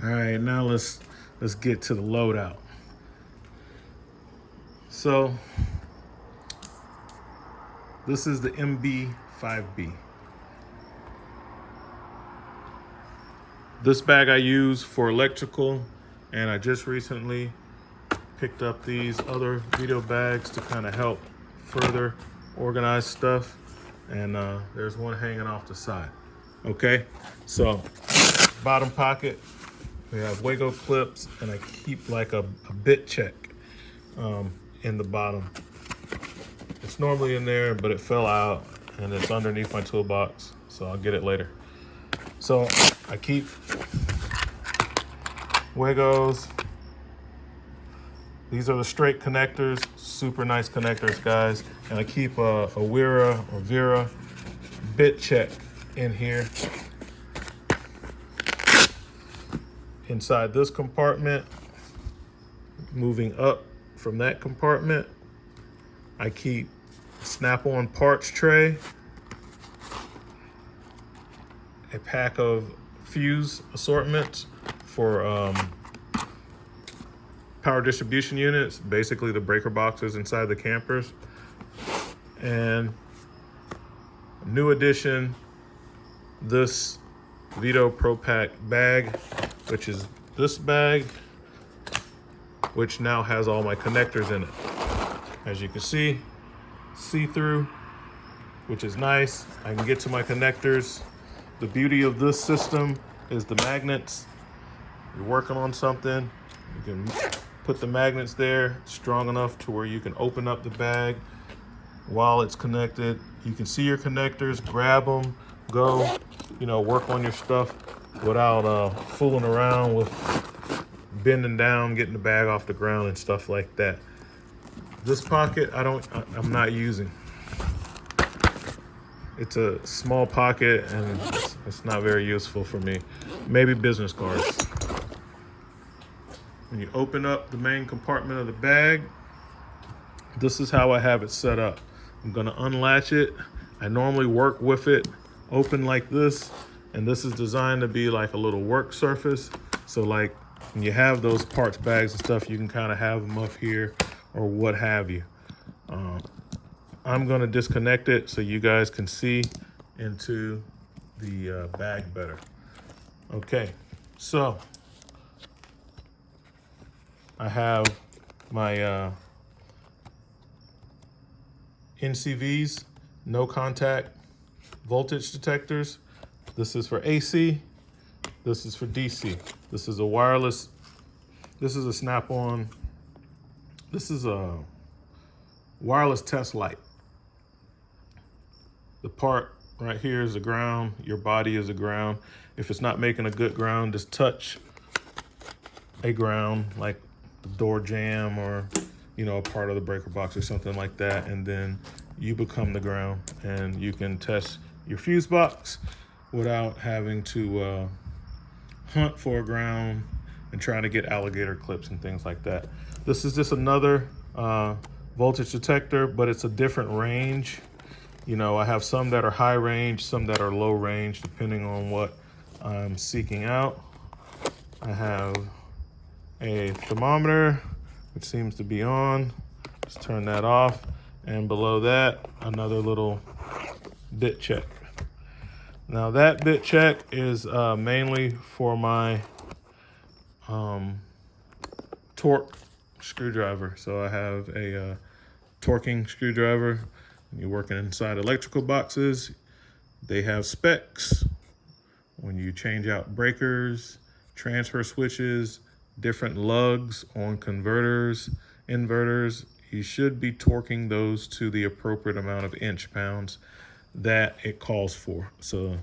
All right, now let's get to the loadout. So this is the MB5B. This bag I use for electrical, and I just recently picked up these other Veto bags to kind of help further organize stuff. And there's one hanging off the side. Okay, so bottom pocket, we have Wago clips, and I keep like a bit check in the bottom. It's normally in there, but it fell out and it's underneath my toolbox, so I'll get it later. So I keep Wagos. These are the straight connectors, super nice connectors, guys. And I keep a Vera bit check in here. Inside this compartment, moving up from that compartment, I keep snap-on parts tray, a pack of fuse assortments for power distribution units, basically the breaker boxes inside the campers. And new addition, this Veto Pro Pack bag, which is this bag, which now has all my connectors in it. As you can see, see-through, which is nice. I can get to my connectors. The beauty of this system is the magnets. You're working on something, you can put the magnets there, strong enough to where you can open up the bag while it's connected. You can see your connectors, grab them, go, work on your stuff without fooling around with bending down, getting the bag off the ground and stuff like that. This pocket, I'm not using. It's a small pocket and it's not very useful for me. Maybe business cards. When you open up the main compartment of the bag, this is how I have it set up. I'm gonna unlatch it. I normally work with it open like this, and this is designed to be like a little work surface. So like when you have those parts bags and stuff, you can kind of have them up here or what have you. I'm gonna disconnect it so you guys can see into the bag better. Okay, so I have my NCVs, no contact voltage detectors. This is for AC, this is for DC. This is a wireless, this is a snap-on, this is a wireless test light. The part right here is the ground, your body is the ground. If it's not making a good ground, just touch a ground like the door jamb or a part of the breaker box or something like that, and then you become the ground and you can test your fuse box without having to hunt for a ground and trying to get alligator clips and things like that. This is just another voltage detector, but it's a different range. I have some that are high range, some that are low range, depending on what I'm seeking out. I have a thermometer, which seems to be on. Just turn that off. And below that, another little bit check. Now that bit check is mainly for my torque screwdriver. So I have a torquing screwdriver. You're working inside electrical boxes. They have specs. When you change out breakers, transfer switches, different lugs on converters, inverters, you should be torquing those to the appropriate amount of inch-pounds that it calls for. So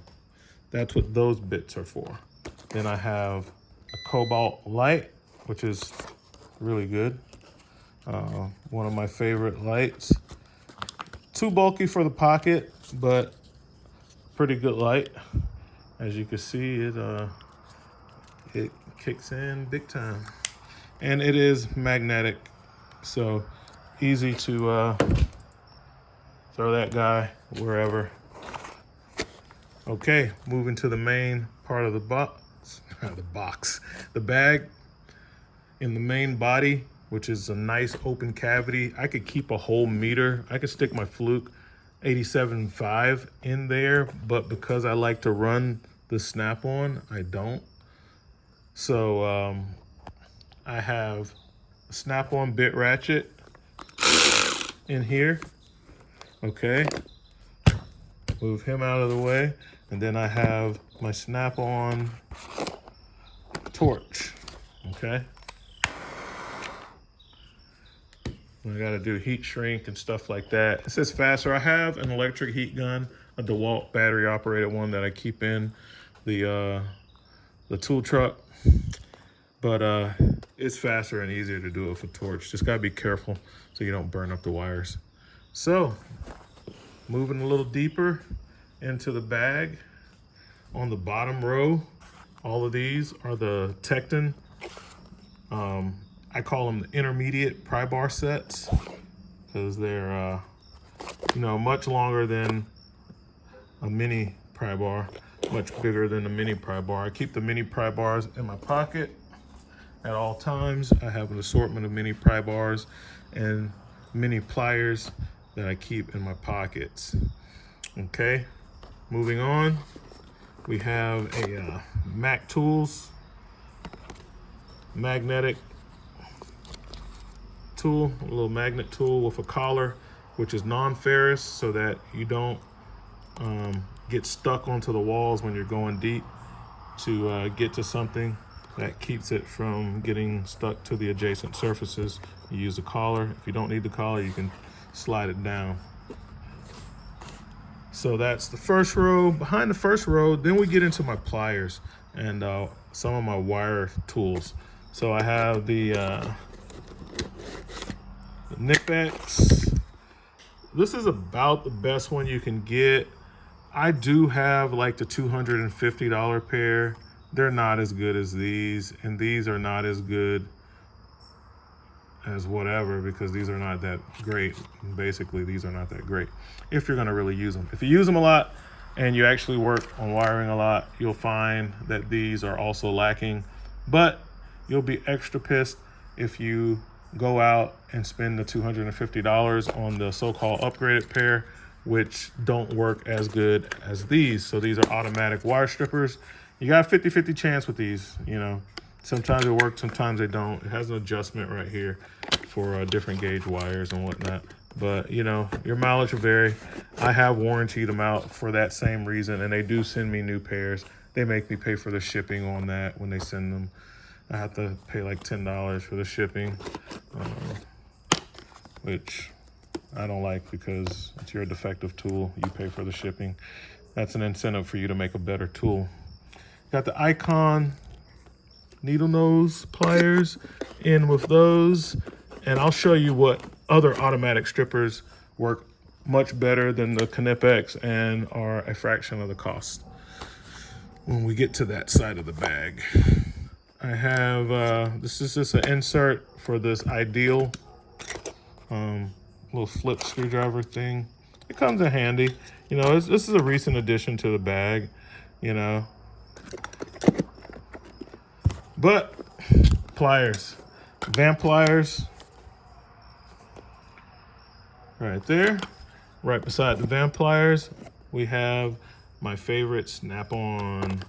that's what those bits are for. Then I have a cobalt light, which is really good. One of my favorite lights. Too bulky for the pocket, but pretty good light. As you can see, it kicks in big time. And it is magnetic, so easy to throw that guy wherever. Okay, moving to the main part of the box. the bag in the main body, which is a nice open cavity. I could keep a whole meter. I could stick my Fluke 87.5 in there, but because I like to run the snap-on, I don't. So I have a snap-on bit ratchet in here. Okay, move him out of the way. And then I have my snap-on torch, okay? I gotta do heat shrink and stuff like that. It says faster. I have an electric heat gun, a DeWalt battery operated one that I keep in the tool truck. But it's faster and easier to do it with a torch. Just gotta be careful so you don't burn up the wires. So, moving a little deeper into the bag. On the bottom row, all of these are the Tecton. I call them the intermediate pry bar sets because they're, much longer than a mini pry bar, much bigger than a mini pry bar. I keep the mini pry bars in my pocket at all times. I have an assortment of mini pry bars and mini pliers that I keep in my pockets. Okay, moving on. We have a Mac Tools magnetic tool, a little magnet tool with a collar, which is non-ferrous so that you don't get stuck onto the walls when you're going deep to get to something that keeps it from getting stuck to the adjacent surfaces. You use a collar. If you don't need the collar, you can slide it down. So that's the first row. Behind the first row, then we get into my pliers and some of my wire tools. So I have the Nipex. This is about the best one you can get. I do have like the $250 pair. They're not as good as these, and these are not as good as whatever because these are not that great. Basically, these are not that great if you're gonna really use them. If you use them a lot and you actually work on wiring a lot, you'll find that these are also lacking, but you'll be extra pissed if you go out and spend the $250 on the so-called upgraded pair, which don't work as good as these. So these are automatic wire strippers. You got a 50-50 chance with these, Sometimes they work, sometimes they don't. It has an adjustment right here for different gauge wires and whatnot. But, your mileage will vary. I have warrantied them out for that same reason, and they do send me new pairs. They make me pay for the shipping on that when they send them. I have to pay like $10 for the shipping, which I don't like because it's your defective tool. You pay for the shipping. That's an incentive for you to make a better tool. Got the Icon needle nose pliers in with those, and I'll show you what other automatic strippers work much better than the Knipex and are a fraction of the cost when we get to that side of the bag. I have this is just an insert for this Ideal little flip screwdriver thing. It comes in handy. This is a recent addition to the bag, But pliers, Van pliers, right there, right beside the Van pliers, we have my favorite snap-on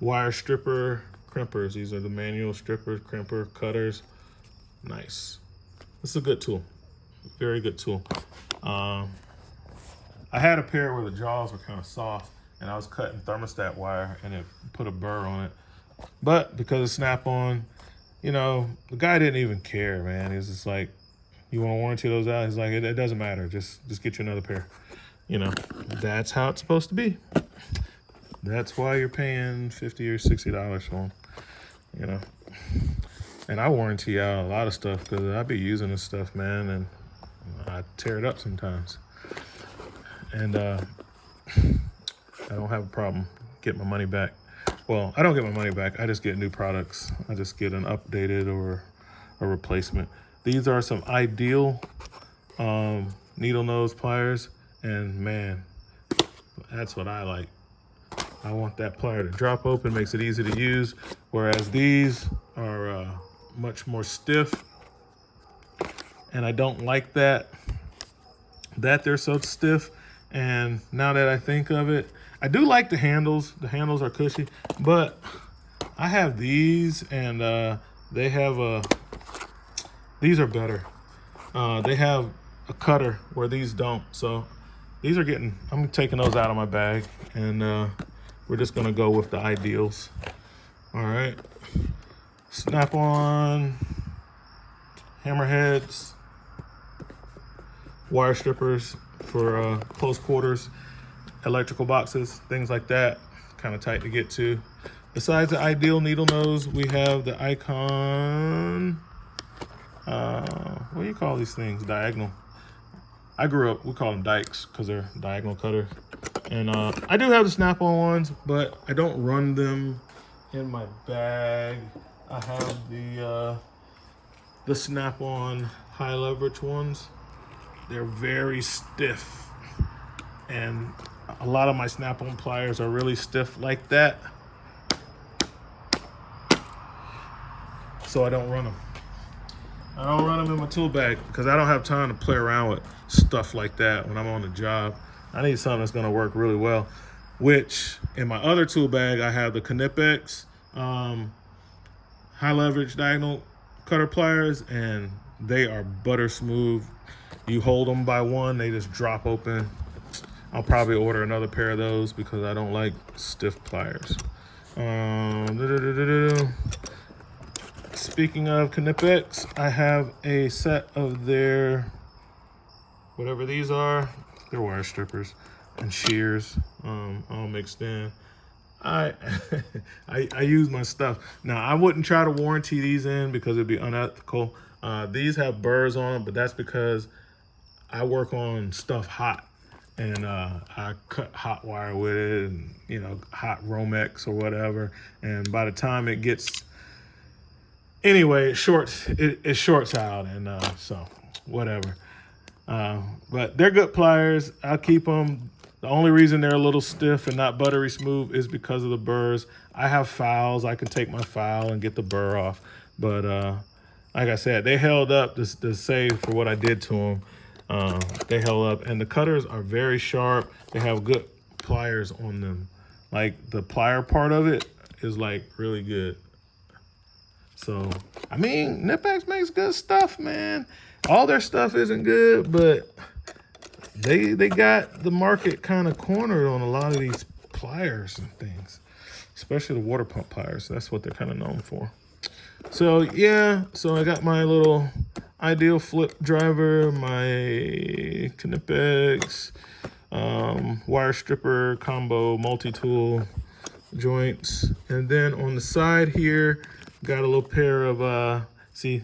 wire stripper crimpers. These are the manual strippers, crimper, cutters. Nice. This is a good tool, very good tool. I had a pair where the jaws were kind of soft, and I was cutting thermostat wire, and it put a burr on it. But because of snap-on, the guy didn't even care, man. He's just like, you want to warranty those out? He's like, it doesn't matter. Just get you another pair. That's how it's supposed to be. That's why you're paying $50 or $60 for them, And I warranty out a lot of stuff because I be using this stuff, man, and I tear it up sometimes. And I don't have a problem getting my money back. Well, I don't get my money back. I just get new products. I just get an updated or a replacement. These are some Ideal needle nose pliers, and man, that's what I like. I want that plier to drop open, makes it easy to use, whereas these are much more stiff, and I don't like that they're so stiff. And now that I think of it, I do like the handles. The handles are cushy, but I have these, and they have these are better. They have a cutter where these don't. So these are I'm taking those out of my bag, and we're just gonna go with the ideals. All right, snap-on hammerheads, wire strippers for close quarters, electrical boxes, things like that. Kind of tight to get to. Besides the ideal needle nose, we have the Icon. What do you call these things? Diagonal. I grew up, we call them dikes because they're diagonal cutter. And I do have the snap-on ones, but I don't run them in my bag. I have the snap-on high leverage ones. They're very stiff, and a lot of my snap-on pliers are really stiff like that, so I don't run them. I don't run them in my tool bag because I don't have time to play around with stuff like that when I'm on the job. I need something that's going to work really well, which in my other tool bag, I have the Knipex high leverage diagonal cutter pliers, and they are butter smooth. You hold them by one, they just drop open. I'll probably order another pair of those because I don't like stiff pliers. Speaking of Knipex, I have a set of their, whatever these are, they're wire strippers and shears, all mixed in. I use my stuff. Now, I wouldn't try to warranty these in because it'd be unethical. These have burrs on them, but that's because I work on stuff hot, and I cut hot wire with it, and hot Romex or whatever. And by the time it gets, anyway, it shorts out, and so whatever. But they're good pliers. I'll keep them. The only reason they're a little stiff and not buttery smooth is because of the burrs. I have files. I can take my file and get the burr off. But like I said, they held up to save for what I did to them. They held up, and the cutters are very sharp. They have good pliers on them. Like the plier part of it is like really good. So, I mean, Knipex makes good stuff, man. All their stuff isn't good, but they got the market kind of cornered on a lot of these pliers and things, especially the water pump pliers. That's what they're kind of known for. So yeah, so I got my little ideal flip driver, my Knipex wire stripper combo multi-tool joints, and then on the side here got a little pair of see,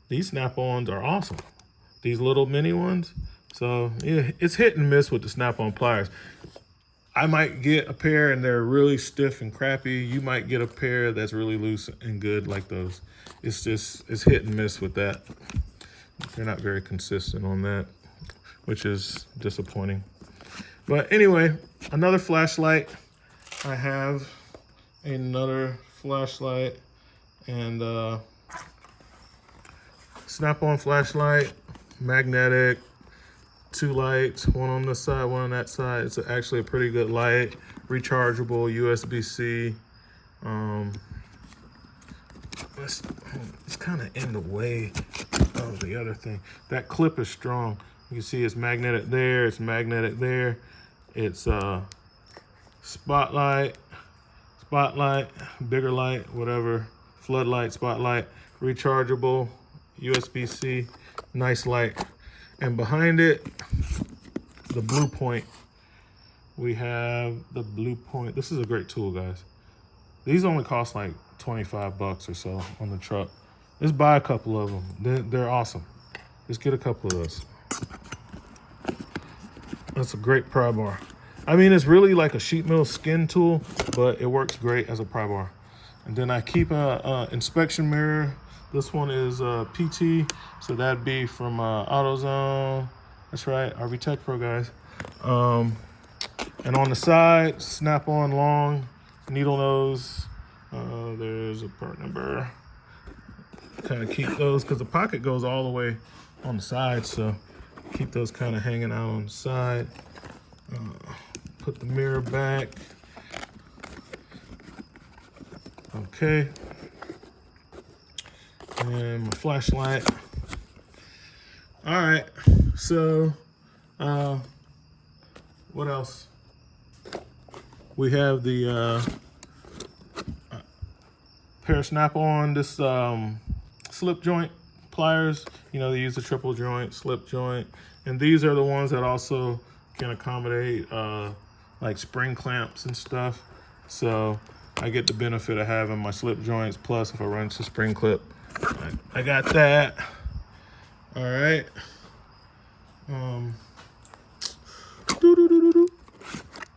these snap-ons are awesome, these little mini ones. So yeah, it's hit and miss with the snap-on pliers. I might get a pair and they're really stiff and crappy. You might get a pair that's really loose and good like those. It's hit and miss with that. They're not very consistent on that, which is disappointing. But anyway, another flashlight. I have another flashlight, and snap-on flashlight, magnetic, 2 lights, one on this side, one on that side. It's actually a pretty good light, rechargeable, USB-C. It's kind of in the way of the other thing. That clip is strong. You can see it's magnetic there, it's magnetic there. It's spotlight, bigger light, whatever, floodlight, spotlight, rechargeable, USB-C, nice light. And behind it, the Blue Point. We have the Blue Point. This is a great tool, guys. These only cost like 25 bucks or so on the truck. Just buy a couple of them. They're awesome. Just get a couple of those. That's a great pry bar. I mean, it's really like a sheet metal skin tool, but it works great as a pry bar. And then I keep a inspection mirror. This one is PT, so that'd be from AutoZone. That's right, RV Tech Pro, guys. And on the side, snap-on long needle nose. There's a part number. Kind of keep those because the pocket goes all the way on the side, so keep those kind of hanging out on the side. Put the mirror back. Okay. And my flashlight. All right, so what else? We have the pair of snap-on, this slip joint pliers. You know, they use the triple joint, slip joint. And these are the ones that also can accommodate like spring clamps and stuff. So I get the benefit of having my slip joints, plus if I run into spring clip, I got that. All right.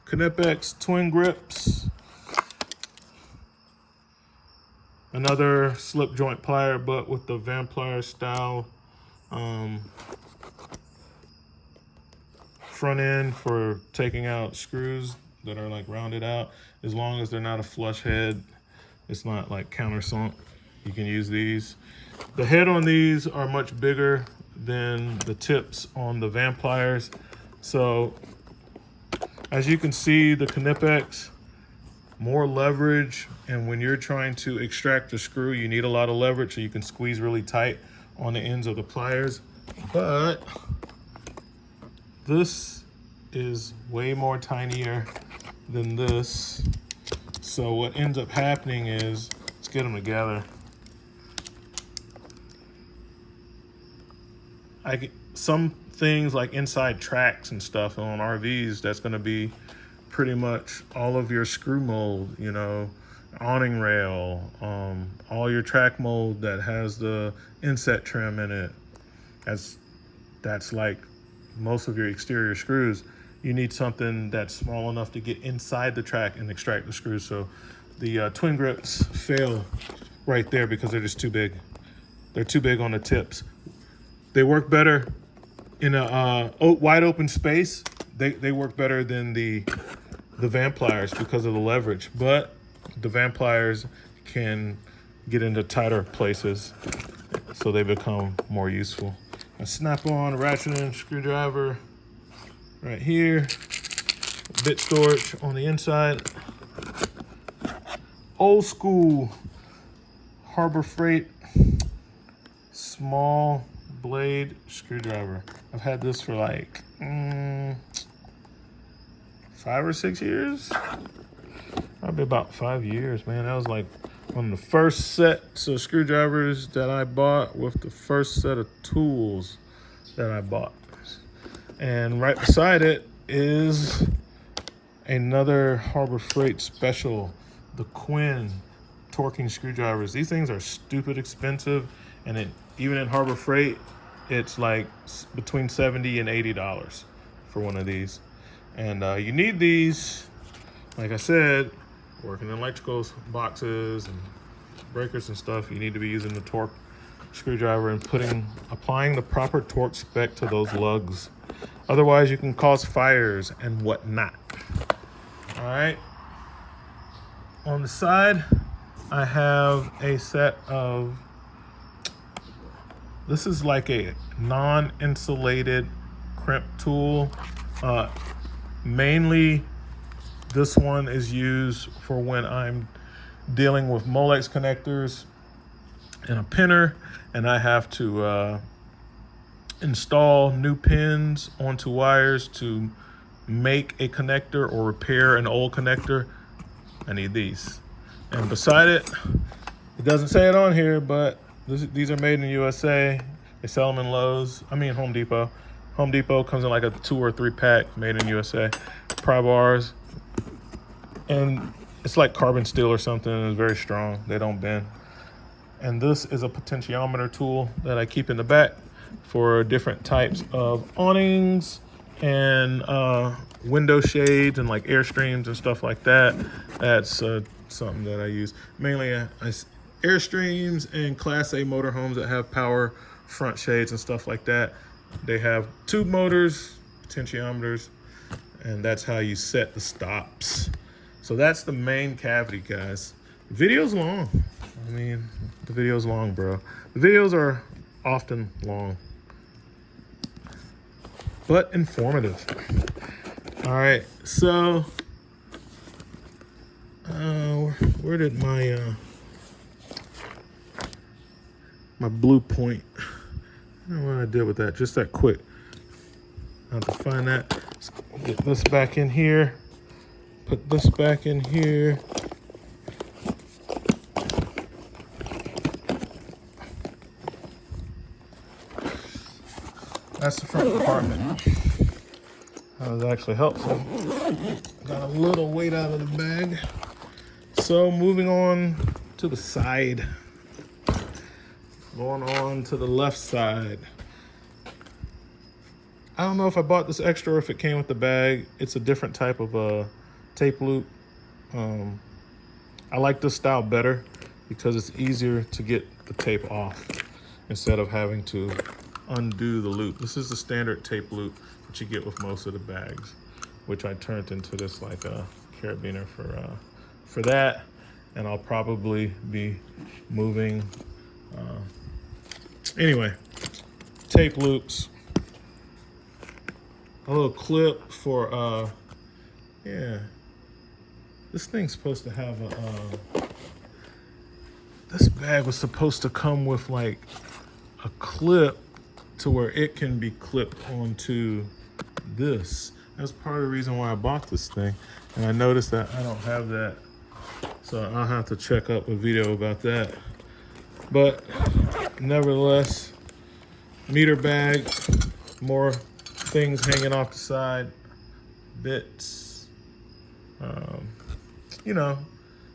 Knipex twin grips. Another slip joint plier, but with the Pliers style front end for taking out screws that are like rounded out. As long as they're not a flush head, it's not like countersunk, you can use these. The head on these are much bigger than the tips on the Pliers. So as you can see, the Knipex, more leverage, and when you're trying to extract a screw, you need a lot of leverage so you can squeeze really tight on the ends of the pliers. But this is way more tinier than this. So what ends up happening is, let's get them together. Some things like inside tracks and stuff on RVs, that's gonna be pretty much all of your screw mold, you know, awning rail, all your track mold that has the inset trim in it. That's like most of your exterior screws. You need something that's small enough to get inside the track and extract the screws. So the twin grips fail right there because they're just too big. They're too big on the tips. They work better in a wide open space. They work better than the Pliers because of the leverage, but the Pliers can get into tighter places, so they become more useful. A snap-on ratcheting screwdriver right here, bit storage on the inside. Old school Harbor Freight small blade screwdriver. I've had this for like 5 or 6 years. Probably about 5 years, man. That was like one of the first sets of screwdrivers that I bought with the first set of tools that I bought. And right beside it is another Harbor Freight special, the Quinn torquing screwdrivers. These things are stupid expensive, and even in Harbor Freight, it's like between $70 and $80 for one of these. And you need these, like I said, working in electrical boxes and breakers and stuff. You need to be using the torque screwdriver and applying the proper torque spec to those lugs. Otherwise, you can cause fires and whatnot. All right. On the side, I have a set of, this is like a non-insulated crimp tool. Mainly, this one is used for when I'm dealing with Molex connectors and a pinner, and I have to install new pins onto wires to make a connector or repair an old connector. I need these. And beside it, it doesn't say it on here, but these are made in the USA. They sell them in Home Depot. Home Depot comes in like a 2 or 3 pack, made in USA. Pry bars. And it's like carbon steel or something. It's very strong. They don't bend. And this is a potentiometer tool that I keep in the back for different types of awnings and window shades and like Airstreams and stuff like that. That's something that I use. Mainly Airstreams and Class A motorhomes that have power front shades and stuff like that. They have tube motors, potentiometers, and that's how you set the stops. So that's the main cavity, guys. The video's long. I mean, the video's long, bro. The videos are often long, but informative. All right, so where did my my blue point? I don't know what I did with that. Just that quick. I have to find that. Let's get this back in here. Put this back in here. That's the front compartment. That actually helps. So got a little weight out of the bag. So moving on to the side. Going on to the left side. I don't know if I bought this extra or if it came with the bag. It's a different type of tape loop. I like this style better because it's easier to get the tape off instead of having to undo the loop. This is the standard tape loop that you get with most of the bags, which I turned into this like a carabiner for that. And I'll probably be moving. Anyway, tape loops. A little clip for, yeah. This thing's supposed to have this bag was supposed to come with like a clip to where it can be clipped onto this. That's part of the reason why I bought this thing. And I noticed that I don't have that. So I'll have to check up a video about that. But nevertheless, meter bag, more things hanging off the side, bits, you know,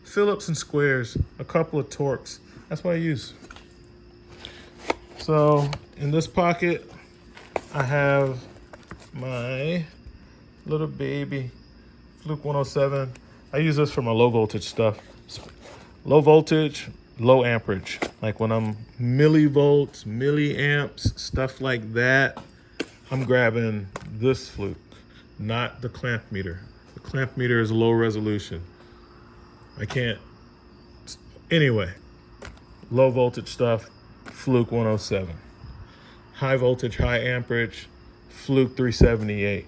Phillips and squares, a couple of Torx. That's what I use. So in this pocket, I have my little baby Fluke 107. I use this for my low voltage stuff. Low voltage, low amperage. Like when I'm millivolts, milliamps, stuff like that, I'm grabbing this Fluke, not the clamp meter. The clamp meter is low resolution. I can't. Anyway, low voltage stuff, Fluke 107. High voltage, high amperage, Fluke 378.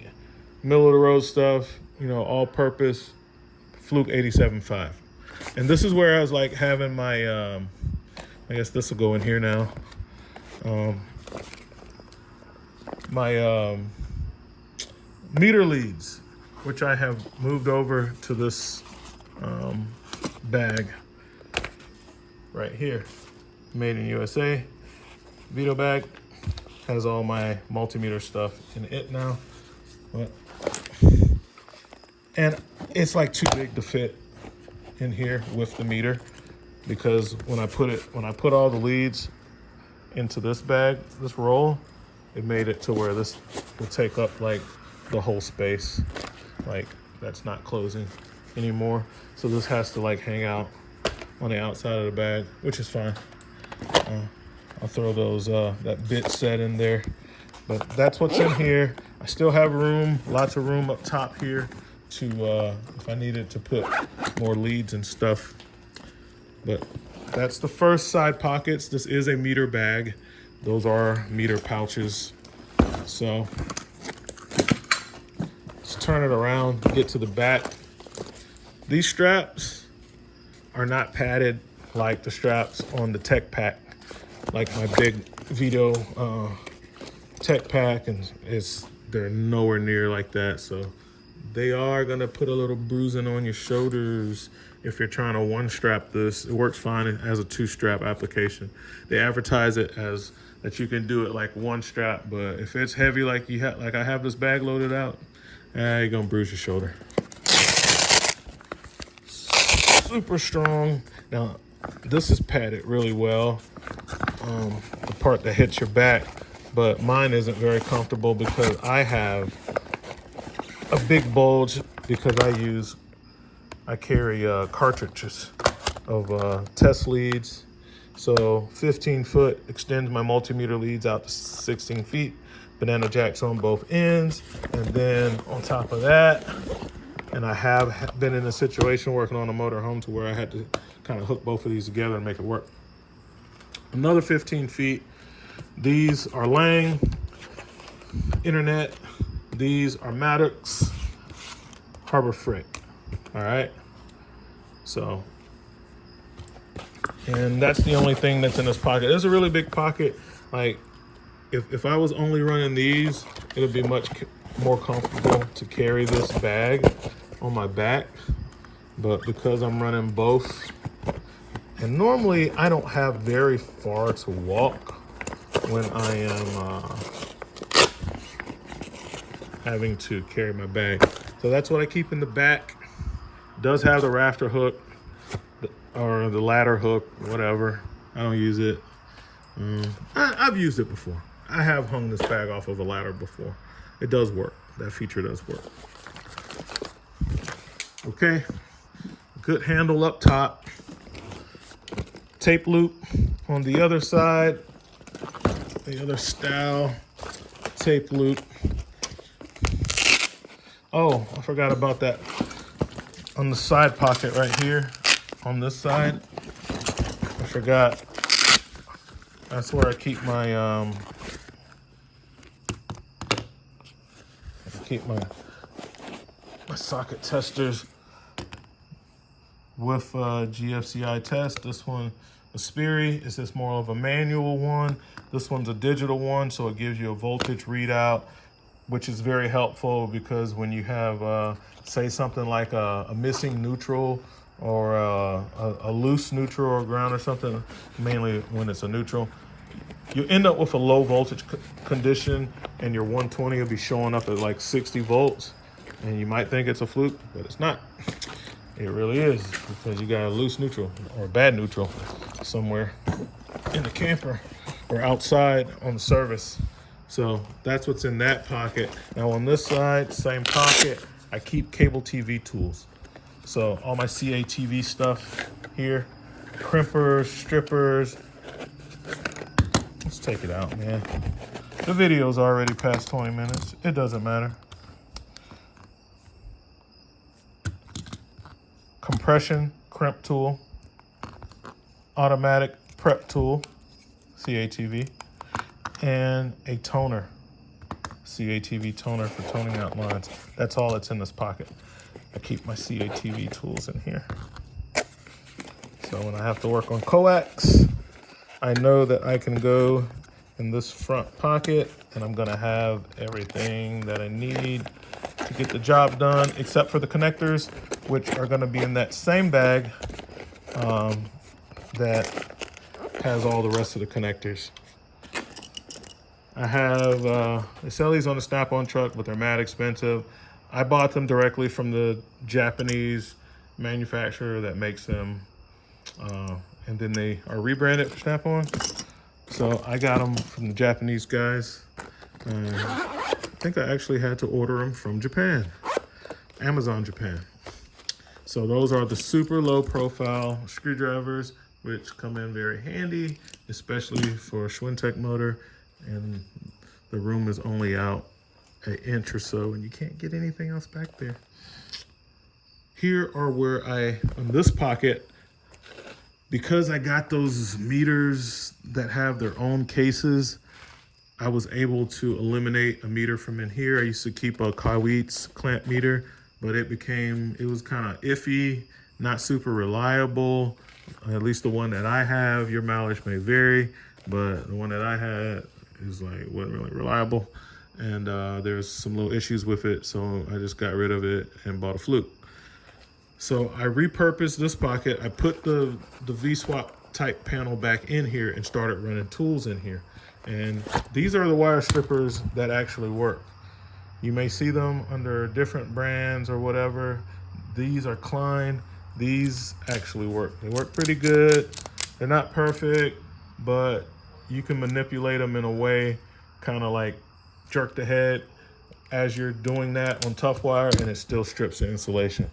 Middle of the road stuff, you know, all purpose, Fluke 87.5. And this is where I was like having my, I guess this will go in here now. My meter leads, which I have moved over to this bag right here. Made in USA. Veto bag has all my multimeter stuff in it now. And it's like too big to fit in here with the meter, because when I put all the leads into this bag, this roll, it made it to where this will take up like the whole space. Like that's not closing anymore. So this has to like hang out on the outside of the bag, which is fine. I'll throw those that bit set in there, but that's what's in here. I still have room, lots of room up top here to if I needed to put more leads and stuff. But that's the first side pockets. This is a meter bag. Those are meter pouches. So let's turn it around, get to the back. These straps are not padded like the straps on the Tech Pack, like my big Veto Tech Pack, and they're nowhere near like that. So they are gonna put a little bruising on your shoulders if you're trying to one strap this. It works fine as a 2-strap application. They advertise it as that you can do it like 1 strap, but if it's heavy like you have, like I have this bag loaded out, you're gonna bruise your shoulder. Super strong. Now this is padded really well, the part that hits your back, but mine isn't very comfortable because I have a big bulge because I carry cartridges of test leads. So 15 foot extends my multimeter leads out to 16 feet, banana jacks on both ends. And then on top of that, and I have been in a situation working on a motorhome to where I had to kind of hook both of these together and make it work. Another 15 feet. These are Lang Internet. These are Maddox Harbor Freight. All right. So, and that's the only thing that's in this pocket. It's a really big pocket. Like, if I was only running these, it would be much more comfortable to carry this bag on my back. But because I'm running both, and normally I don't have very far to walk when I am having to carry my bag. So that's what I keep in the back. Does have the rafter hook or the ladder hook, whatever. I don't use it. I've used it before. I have hung this bag off of a ladder before. It does work. That feature does work. Okay, good handle up top. Tape loop on the other side. The other style tape loop. Oh, I forgot about that. On the side pocket right here, on this side, I forgot. That's where I keep my my socket testers with GFCI test. This one, a Sperry. Is this more of a manual one? This one's a digital one, so it gives you a voltage readout, which is very helpful because when you have, say, something like a missing neutral or a loose neutral or ground or something, mainly when it's a neutral, you end up with a low voltage condition and your 120 will be showing up at like 60 volts. And you might think it's a fluke, but it's not. It really is, because you got a loose neutral or a bad neutral somewhere in the camper or outside on the service. So that's what's in that pocket. Now on this side, same pocket, I keep cable TV tools. So all my CATV stuff here, crimpers, strippers. Let's take it out, man. The video's already past 20 minutes. It doesn't matter. Compression crimp tool, automatic prep tool, CATV, and a toner, CATV toner for toning out lines. That's all that's in this pocket. I keep my CATV tools in here. So when I have to work on coax, I know that I can go in this front pocket and I'm gonna have everything that I need to get the job done, except for the connectors, which are gonna be in that same bag that has all the rest of the connectors. I have, they sell these on the Snap-on truck, but they're mad expensive. I bought them directly from the Japanese manufacturer that makes them, and then they are rebranded for Snap-on. So I got them from the Japanese guys. I think I actually had to order them from Japan, Amazon Japan. So those are the super low profile screwdrivers, which come in very handy, especially for a Schwintek motor. And the room is only out an inch or so and you can't get anything else back there. Here are where on this pocket, because I got those meters that have their own cases, I was able to eliminate a meter from in here. I used to keep a Kawitz clamp meter, but it was kind of iffy, not super reliable. At least the one that I have, your mileage may vary, but the one that I had wasn't really reliable. And there's some little issues with it, so I just got rid of it and bought a Fluke. So I repurposed this pocket. I put the V-swap type panel back in here and started running tools in here. And these are the wire strippers that actually work. You may see them under different brands or whatever. These are Klein. These actually work. They work pretty good. They're not perfect, but you can manipulate them in a way, kind of like jerk the head as you're doing that on tough wire, and it still strips the insulation.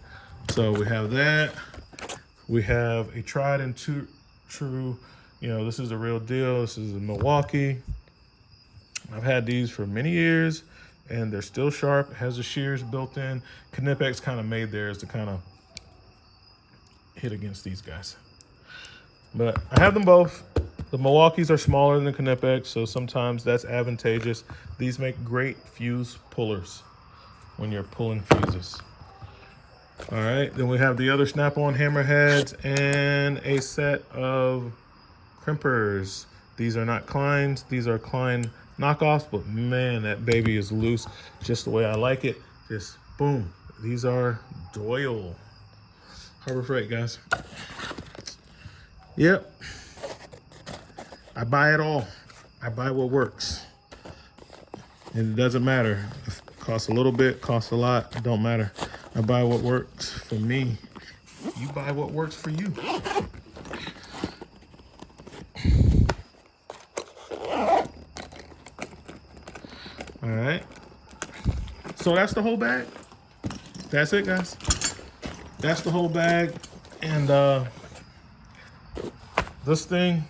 So we have that. We have a tried and true, this is a real deal. This is a Milwaukee I've had these for many years, and they're still sharp. It has the shears built in. Knipex kind of made theirs to kind of hit against these guys. But I have them both. The Milwaukees are smaller than the Knipex, so sometimes that's advantageous. These make great fuse pullers when you're pulling fuses. All right, then we have the other snap-on hammerheads and a set of crimpers. These are not Kleins, these are Klein knockoffs, but man, that baby is loose just the way I like it. Just boom. These are Doyle. Harbor Freight, guys. Yep. I buy it all. I buy what works. And it doesn't matter. If it costs a little bit, costs a lot, it don't matter. I buy what works for me. You buy what works for you. All right. So that's the whole bag. That's it, guys. That's the whole bag. And this thing,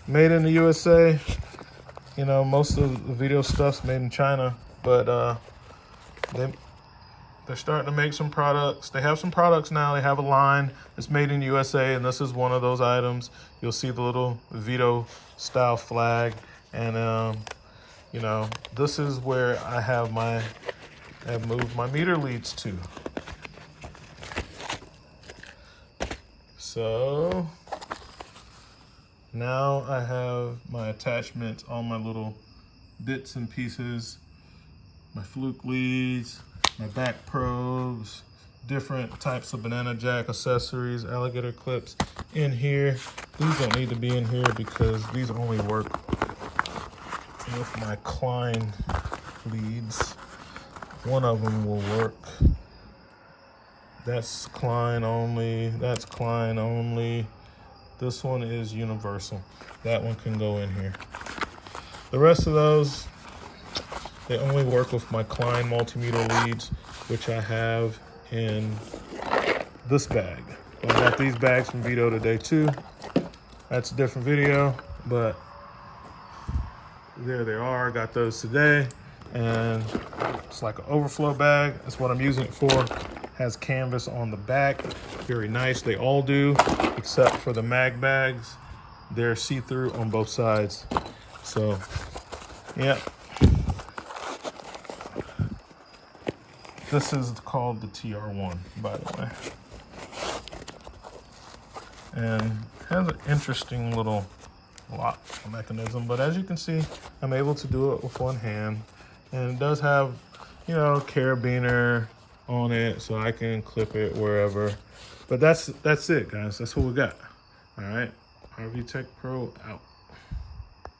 made in the USA. You know, most of the video stuff's made in China, but they're starting to make some products. They have some products now. They have a line that's made in USA, and this is one of those items. You'll see the little Veto style flag, and you know, this is where I have moved my meter leads to. So now I have my attachments, all my little bits and pieces, my fluke leads, my back probes, different types of banana jack accessories, alligator clips in here. These don't need to be in here because these only work with my Klein leads. One of them will work. That's Klein only, that's Klein only. This one is universal. That one can go in here. The rest of those, they only work with my Klein multimeter leads, which I have in this bag. I got these bags from Veto today too. That's a different video, but there they are. I got those today, and it's like an overflow bag. That's what I'm using it for. Has canvas on the back, very nice. They all do, except for the mag bags. They're see-through on both sides. So, yeah. This is called the TR1, by the way. And has an interesting little lock mechanism, but as you can see, I'm able to do it with one hand. And it does have, you know, carabiner on it, so I can clip it wherever. But that's it, guys. That's what we got. All right, RV Tech Pro out.